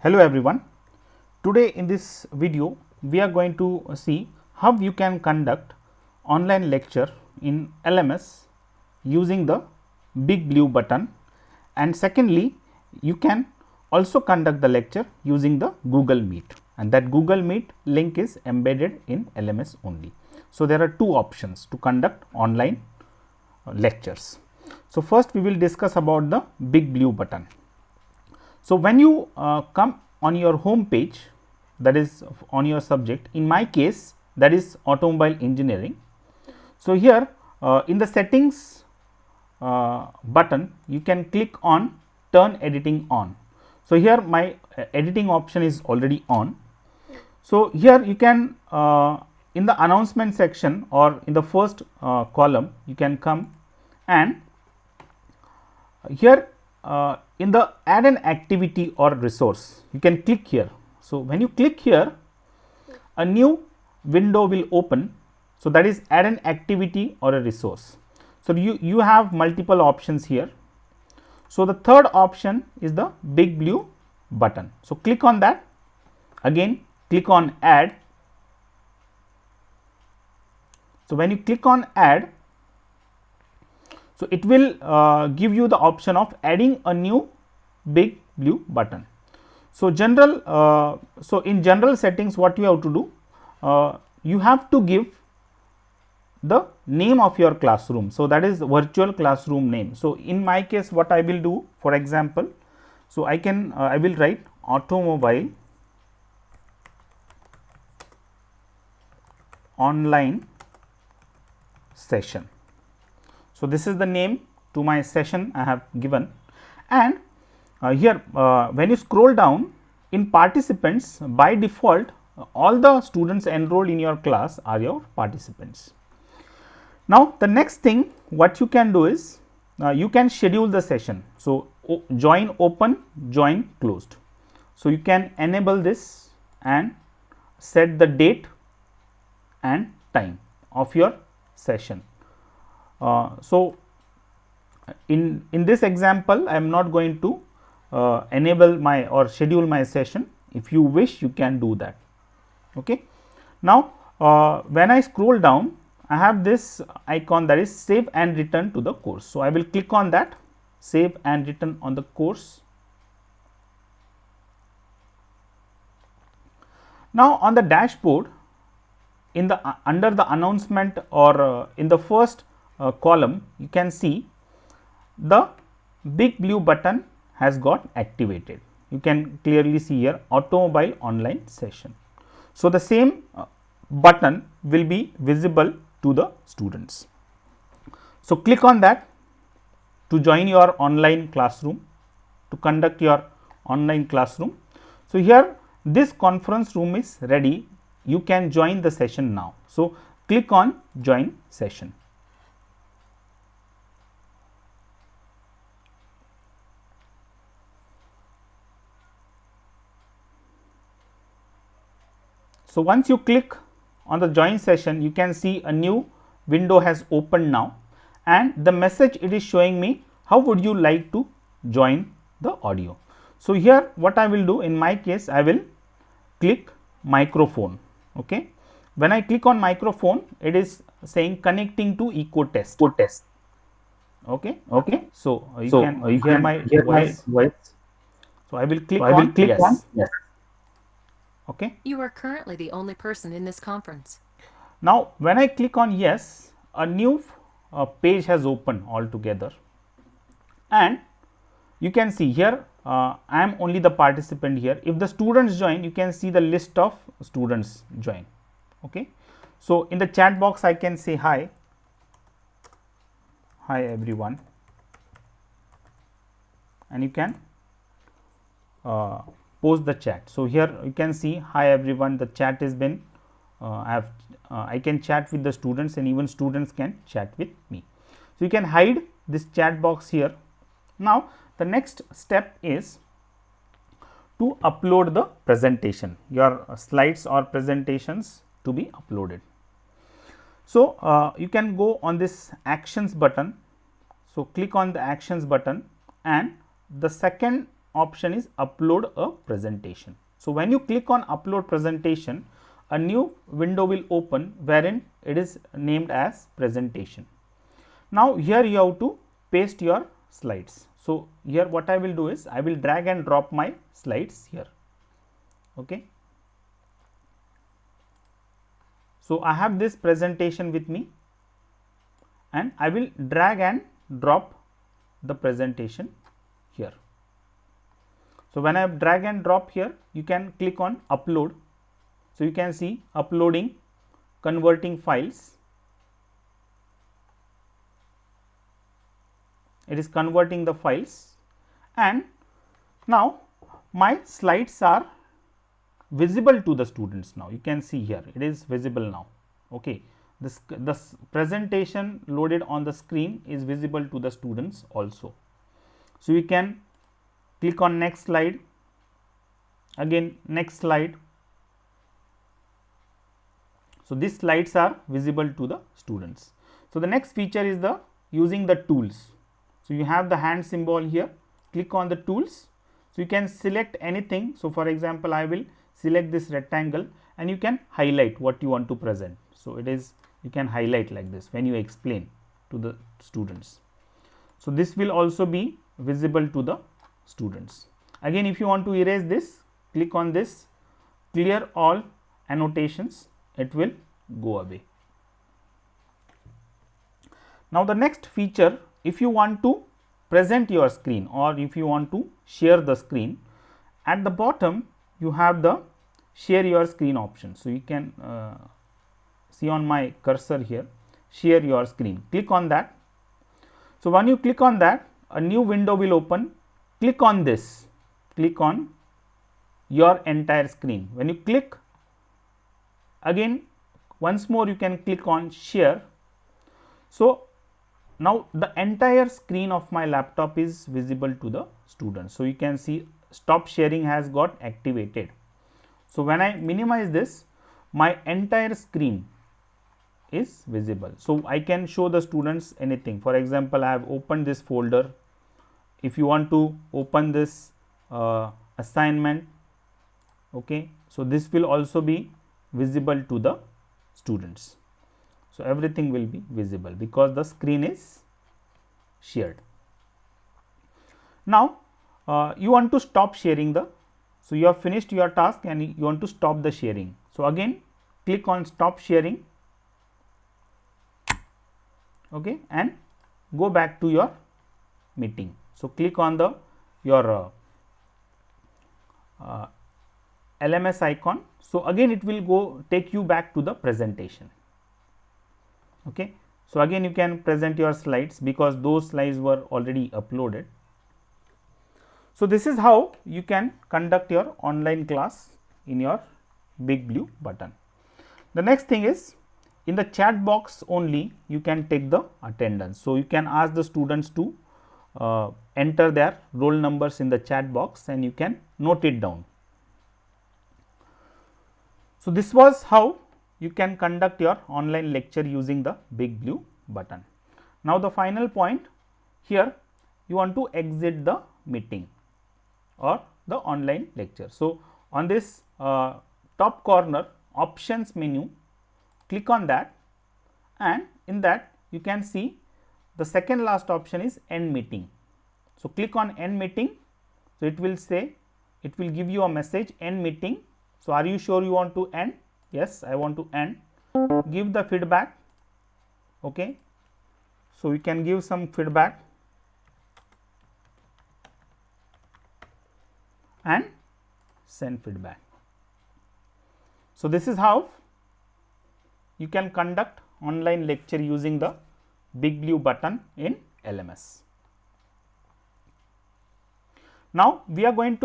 Hello everyone. Today in this video we are going to see how you can conduct online lecture in LMS using the big blue button, and secondly you can also conduct the lecture using the Google Meet, and that Google Meet link is embedded in LMS only. So, there are two options to conduct online lectures. So, first we will discuss about the big blue button. So, when you come on your home page, that is on your subject, in my case that is automobile engineering. So, here in the settings button you can click on turn editing on. So, here my editing option is already on. So, here you can in the announcement section or in the first column you can come, and here in the add an activity or resource you can click here. So, when you click here a new window will open. So, that is add an activity or a resource. So, you have multiple options here. So, the third option is the big blue button. So, click on that, again click on add. So, when you click on add, so it will give you the option of adding a new big blue button. So, so in general settings what you have to do, you have to give the name of your classroom. So, that is virtual classroom name. So, in my case what I will do, for example, so I will write automobile online session. So, this is the name to my session I have given, and here when you scroll down in participants, by default all the students enrolled in your class are your participants. Now, the next thing what you can do is you can schedule the session. So, join open, join closed. So, you can enable this and set the date and time of your session. So, in this example I am not going to enable my or schedule my session. If you wish you can do that. Okay. Now, when I scroll down I have this icon, that is save and return to the course. So, I will click on that, save and return on the course. Now, on the dashboard in the under the announcement or in the first column you can see the big blue button has got activated. You can clearly see here automobile online session. So, the same button will be visible to the students. So, click on that to join your online classroom, to conduct your online classroom. So, here this conference room is ready, you can join the session now. So, click on join session. So, once you click on the join session, you can see a new window has opened now, and the message it is showing me how would you like to join the audio. So, here what I will do, in my case I will click microphone. Okay. When I click on microphone, it is saying connecting to EcoTest. Okay. So, you can hear my voice. So, I will click on yes. Okay. You are currently the only person in this conference. Now, when I click on yes, a new page has opened altogether, and you can see here I am only the participant here. If the students join, you can see the list of students join. Okay. So, in the chat box I can say hi everyone, and you can post the chat. So, here you can see hi everyone, the chat has been I can chat with the students, and even students can chat with me. So, you can hide this chat box here. Now, the next step is to upload the presentation, your slides or presentations to be uploaded. So, you can go on this actions button. So, click on the actions button, and the second option is upload a presentation. So, when you click on upload presentation, a new window will open wherein it is named as presentation. Now, here you have to paste your slides. So, here what I will do is I will drag and drop my slides here. Okay. So, I have this presentation with me and I will drag and drop the presentation here. So, when I drag and drop here, you can click on upload. So, you can see uploading, converting files. It is converting the files, and now my slides are visible to the students. Now, you can see here it is visible now. Okay. This presentation loaded on the screen is visible to the students also. So, you can click on next slide, again next slide. So, these slides are visible to the students. So, the next feature is the using the tools. So, you have the hand symbol here, click on the tools. So, you can select anything. So, for example, I will select this rectangle and you can highlight what you want to present. So, it is you can highlight like this when you explain to the students. So, this will also be visible to the students. Again, if you want to erase this, click on this clear all annotations, it will go away. Now, the next feature, if you want to present your screen or if you want to share the screen, at the bottom you have the share your screen option. So, you can see on my cursor here, share your screen, click on that. So, when you click on that, a new window will open, click on this, click on your entire screen. When you click, again once more you can click on share. So, now the entire screen of my laptop is visible to the students. So, you can see stop sharing has got activated. So, when I minimize this, my entire screen is visible. So, I can show the students anything. For example, I have opened this folder. If you want to open this assignment, okay, so this will also be visible to the students. So, everything will be visible because the screen is shared. Now, you want to stop sharing the, so you have finished your task and you want to stop the sharing. So, again click on stop sharing, okay, and go back to your meeting. So, click on the your LMS icon. So, again it will go take you back to the presentation. Okay. So, again you can present your slides because those slides were already uploaded. So, this is how you can conduct your online class in your Big Blue Button. The next thing is, in the chat box only you can take the attendance. So, you can ask the students to enter their roll numbers in the chat box and you can note it down. So, this was how you can conduct your online lecture using the Big Blue Button. Now, the final point here, you want to exit the meeting or the online lecture. So, on this top corner options menu, click on that, and in that you can see the second last option is end meeting. So, click on end meeting. So, it will say, it will give you a message end meeting. So, are you sure you want to end? Yes, I want to end. Give the feedback. Okay. So, we can give some feedback and send feedback. So, this is how you can conduct online lecture using the Big Blue Button in LMS. Now, we are going to